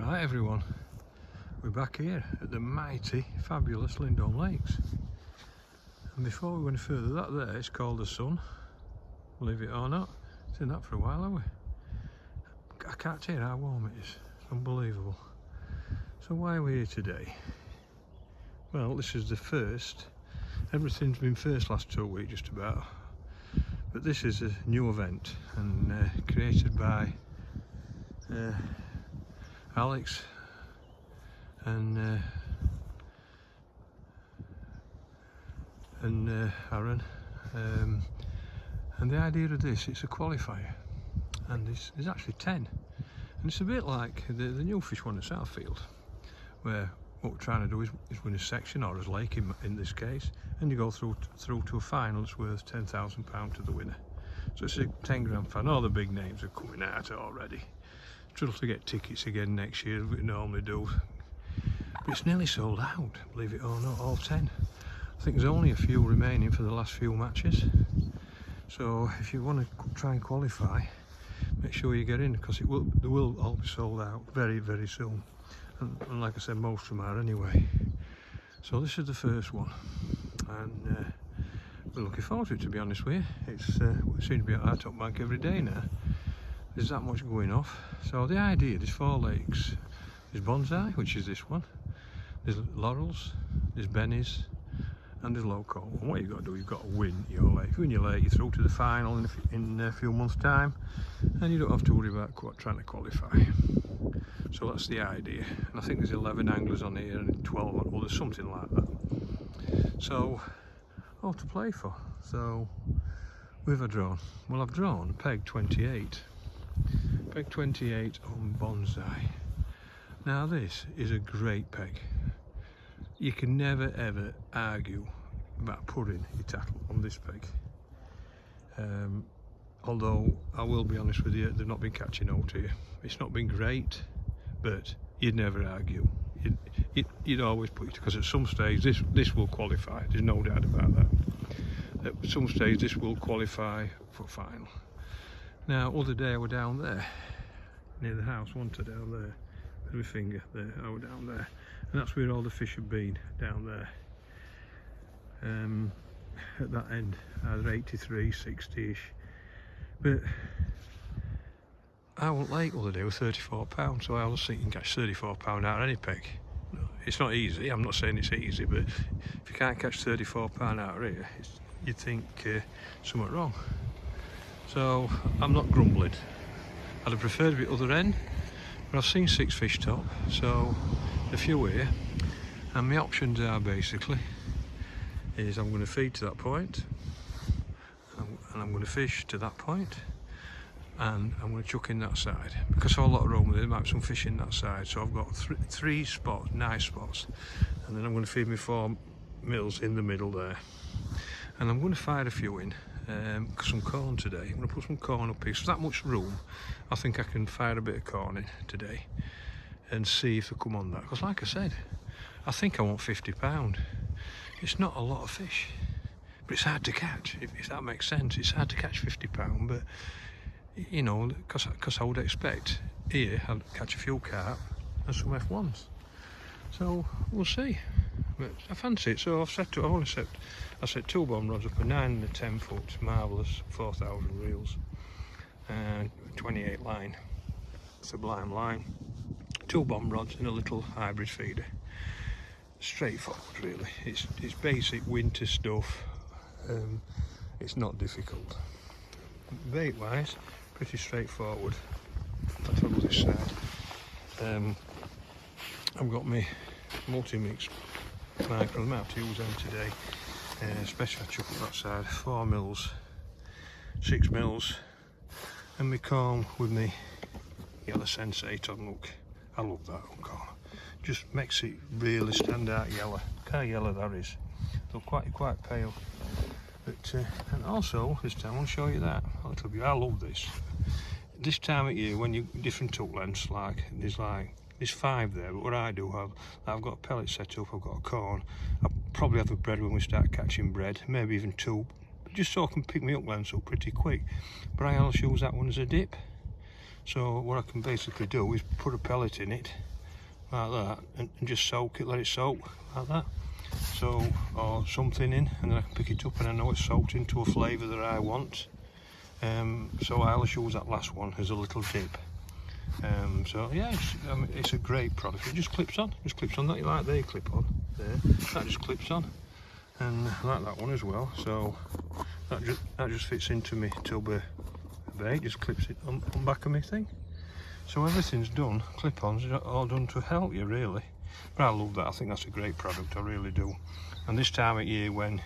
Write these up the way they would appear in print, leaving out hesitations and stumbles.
Right everyone, we're back here at the mighty, fabulous Lindholme Lakes. And before we went further, that there is called the Sun, believe it or not. It's in that for a while, haven't we? I can't tell you how warm it is, it's unbelievable. So why are we here today? Well, this is the first, everything's been first last 2 weeks just about. But this is a new event and created by Alex and Aaron, and the idea of this, it's a qualifier, and there's actually 10, and it's a bit like the new fish one at Southfield, where what we're trying to do is win a section, or as lake in this case, and you go through to a final that's worth £10,000 to the winner. So it's a 10 grand fan. All the big names are coming out already. Struggle to get tickets again next year, we normally do. But it's nearly sold out, believe it or not, all 10. I think there's only a few remaining for the last few matches. So if you want to try and qualify, make sure you get in, because they will all be sold out very, very soon. And like I said, most of them are anyway. So this is the first one. And we're looking forward to it, to be honest with you. It seems to be at our top bank every day now. There's that much going off. So the idea, there's 4 lakes. There's bonsai, which is this one. There's laurels, there's bennies, and there's loco. And what you've got to do, you've got to win your lake. If you win your lake, you're through to the final in a few months' time, and you don't have to worry about trying to qualify. So that's the idea. And I think there's 11 anglers on here and 12 on others, something like that. So, all to play for. So, with a drawn. Well, I've drawn peg 28. Peg 28 on bonsai. Now this is a great peg. You can never ever argue about putting your tackle on this peg. Although I will be honest with you, they've not been catching out here. It's not been great, but you'd never argue. You'd always put it, because at some stage this will qualify. There's no doubt about that. At some stage this will qualify for final. Now, other day I were down there near the house, wasn't I, down there with my finger there, I were down there, and that's where all the fish have been, down there, at that end, either 83, 60ish. But I went lake the other day with £34, so I was thinking you can catch £34 out of any peg. It's not easy, I'm not saying it's easy, but if you can't catch £34 out of here, you'd think something wrong. So I'm not grumbling. I'd have preferred to be at the other end, but I've seen 6 fish top, so a few here, and my options are basically is I'm going to feed to that point, and I'm going to fish to that point, and I'm going to chuck in that side, because I've a lot of room there might be some fish in that side. So I've got 3 spots, nice spots, and then I'm going to feed me 4 mills in the middle there, and I'm going to fire a few in. Some corn today. I'm going to put some corn up here, so that much room. I think I can fire a bit of corn in today and see if they come on that, because like I said, I think I want £50. It's not a lot of fish, but it's hard to catch, if that makes sense. It's hard to catch £50, but you know, because I would expect here I'd catch a few carp and some F1s, so we'll see. But I fancy it, so I set 2 bomb rods up, a 9 and a 10 foot marvellous 4,000 reels, and 28 line, sublime line, 2 bomb rods and a little hybrid feeder. Straightforward really, it's basic winter stuff, it's not difficult. Bait wise, pretty straightforward. Let's look at this side. I've got my multi-mix micro, I'm out to use them today, especially I chuck up that side, 4 mils, 6 mils, and my comb with me yellow sensate on. Look, I love that on comb, just makes it really stand out yellow. Look how yellow that is, though quite pale. But and also this time I'll show you that a little bit. I love this time of year when you different hook lengths, like there's 5 there, but what I do, I've got a pellet set up, I've got a corn, I'll probably have a bread when we start catching bread, maybe even 2, just so I can pick my hook lengths up pretty quick. But I also use that one as a dip, So what I can basically do is put a pellet in it like that and just soak it, let it soak like that. So, or something in, and then I can pick it up and I know it's soaked into a flavour that I want. So I always use that last one as a little dip. So yeah, it's a great product. It just clips on, that like they clip on there. That just clips on, and I like that one as well. So that just fits into my tub of bait, just clips it on back of my thing. So everything's done, clip-ons, all done to help you really. But I love that. I think that's a great product, I really do. And this time of year when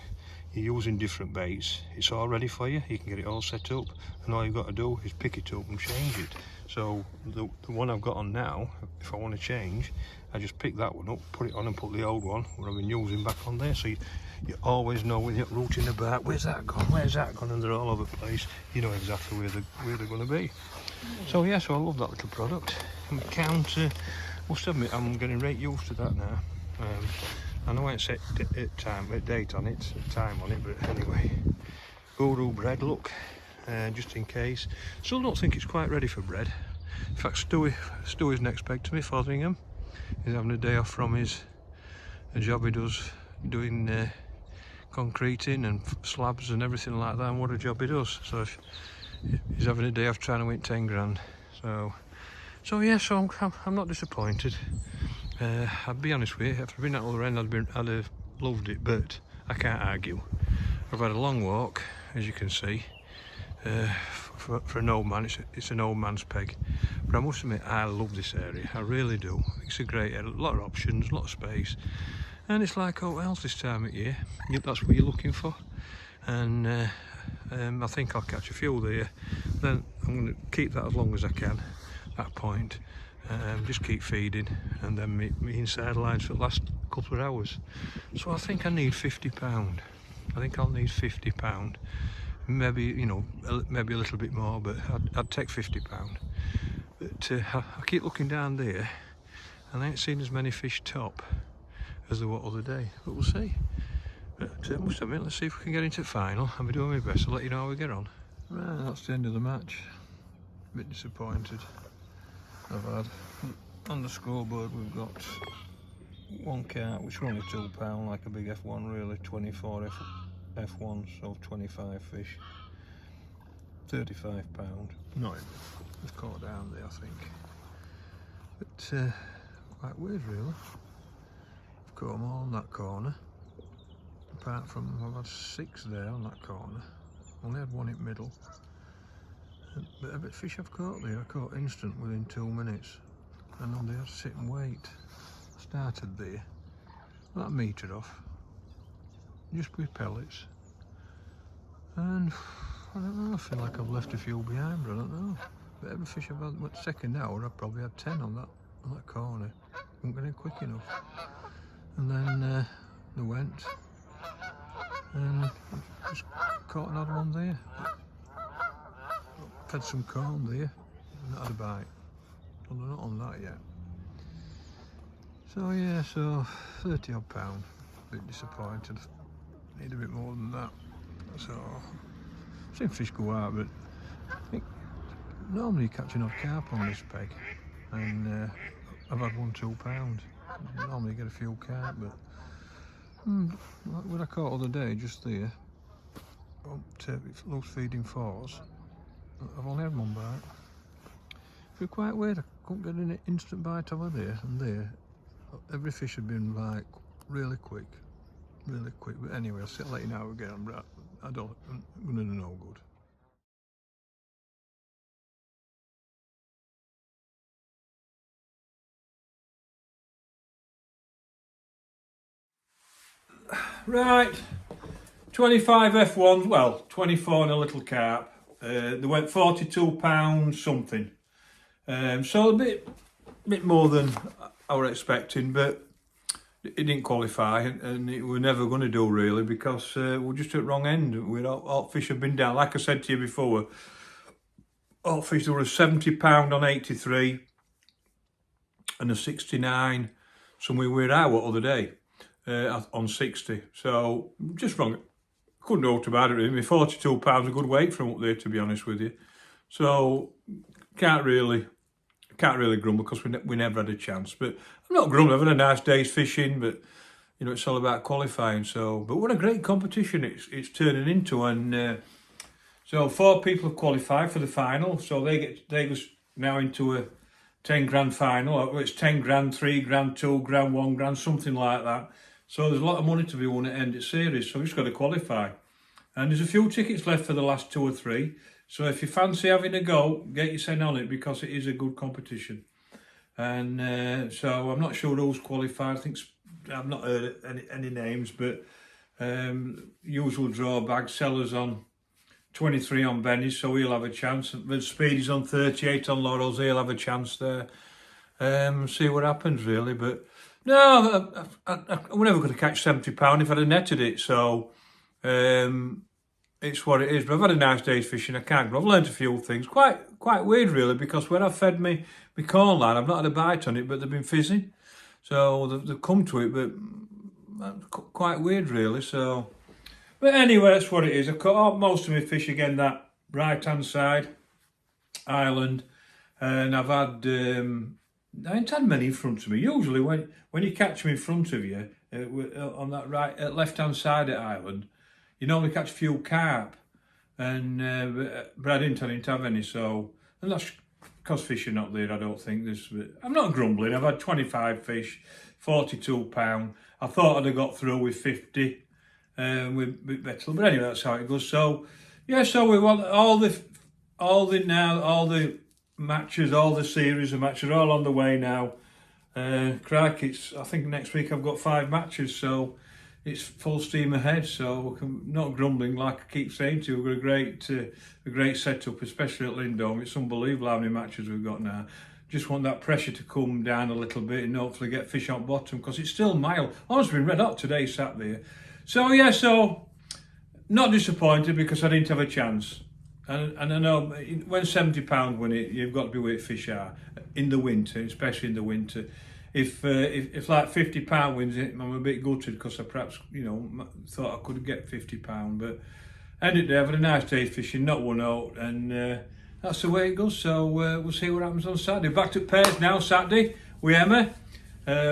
you're using different baits, it's all ready for you. You can get it all set up, and all you've got to do is pick it up and change it. So the one I've got on now, if I want to change, I just pick that one up, put it on, and put the old one what I've been using back on there. So you always know when you're rooting about, where's that gone, and they're all over the place. You know exactly where they're going to be. So yeah, so I love that little product. And counter, must admit, I'm getting right used to that now. I know I ain't set date on it, time on it, but anyway. Guru bread, look, just in case. Still don't think it's quite ready for bread. In fact, Stu isn't expecting me, Fotheringham. He's having a day off from a job he does doing concreting and slabs and everything like that, and what a job he does. So he's having a day off trying to win 10 grand. So yeah, so I'm not disappointed. I'll be honest with you, if I'd been at the other end, I'd have loved it, but I can't argue. I've had a long walk, as you can see. For an old man, it's an old man's peg. But I must admit, I love this area. I really do. It's a great area, a lot of options, a lot of space, and it's like oh else this time of year. That's what you're looking for. And I think I'll catch a few there. Then I'm going to keep that as long as I can. That point. Just keep feeding, and then me inside lines for the last couple of hours. So I think I need £50. I think I'll need £50. Maybe, you know, maybe a little bit more, but I'd take £50. But I keep looking down there, and I ain't seen as many fish top as there were other day. But we'll see. But I must admit, let's see if we can get into the final. I'll be doing my best. I'll let you know how we get on. Right, that's the end of the match. A bit disappointed. I've had on the scoreboard we've got one carp which are only £2, like a big F1 really, 24 F1, so 25 fish, £35. No, it's caught down there I think. But quite weird really. I've caught them all on that corner. Apart from I've had 6 there on that corner. Only had one in the middle. But every fish I've caught there, I caught instant within 2 minutes. And then they had to sit and wait. Started there, that metre off, just with pellets. And I don't know, I feel like I've left a few behind, but I don't know. But every fish I've had, what second hour, I've probably had 10 on that corner. Couldn't get in quick enough. And then they went, and I just caught another one there. I've had some corn there, and not had a bite. Well, they're not on that yet. So yeah, so £30 odd. A bit disappointed. Need a bit more than that. So I've seen fish go out, but I think normally you catch an odd carp on this peg, and I've had one £2. Normally you get a few carp, but like what I caught the other day, just there, low feeding fours, I've only had one bite. It's quite weird, I couldn't get an instant bite over there, and there, every fish had been like really quick. But anyway, I'll let you know again, but I'm gonna do no good. Right, 25 F1s, well, 24 and a little carp. They went £42 something. So a bit more than I was expecting, but it didn't qualify, and it were never going to do really, because we're just at the wrong end. All fish have been down. Like I said to you before, all fish, there was £70 on 83 and a 69 somewhere we're out other day on 60. So just wrong. Couldn't know about it really. £42 a good weight from up there, to be honest with you. So can't really grumble because we never had a chance. But I'm not grumbling. I've had a nice day's fishing, but you know it's all about qualifying. So, but what a great competition it's turning into, and so 4 people have qualified for the final. So they go now into a 10 grand final. It's 10 grand, 3 grand, 2 grand, 1 grand, something like that. So there's a lot of money to be won at the end of series. So we've just got to qualify. And there's a few tickets left for the last 2 or 3. So if you fancy having a go, get yourself on it because it is a good competition. And so I'm not sure who's qualified. I've not heard any names, but usual draw bag. Sellers on 23 on Benny's, so he'll have a chance. But Speedy's on 38 on Laurel's, he'll have a chance there. See what happens really. But no, we're never going to catch £70 if I'd have netted it. So it's what it is. But I've had a nice day's fishing. I can't go. I've learned a few things. Quite weird really, because when I've fed my corn line, I've not had a bite on it, but they've been fizzing. So they've come to it, but quite weird really. So, but anyway, that's what it is. I've caught most of my fish again that right hand side island, and I've had I ain't had many in front of me. Usually when you catch them in front of you on that right left hand side of the island, you normally catch a few carp, and but I didn't have any. So, and that's because fish are not there. I don't think I'm not grumbling. I've had 25 fish, £42. I thought I'd have got through with 50 with better, but anyway, that's how it goes. So yeah, so we want all the matches, all the series of matches are all on the way now. Crikey, I think next week I've got 5 matches, so it's full steam ahead. So I'm not grumbling, like I keep saying to you. We've got a great setup, especially at Lindholme. It's unbelievable how many matches we've got now. Just want that pressure to come down a little bit and hopefully get fish on bottom, because it's still mild. Honestly, been red hot today, sat there. So yeah, so not disappointed because I didn't have a chance. And I know when £70 win it, you've got to be where fish are in the winter, especially in the winter. If like £50 wins it, I'm a bit gutted because I perhaps thought I could get £50, but ended up there, having a nice day fishing, not one out, and that's the way it goes. So we'll see what happens on Saturday. Back to pairs now. Saturday with Emma.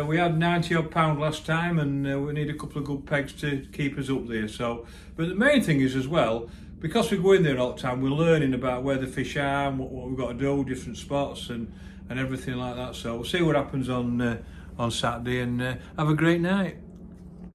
We had 90 odd pound last time, and we need a couple of good pegs to keep us up there. So, but the main thing is as well, because we go in there all the time, we're learning about where the fish are and what we've got to do, different spots and everything like that. So we'll see what happens on Saturday, and have a great night.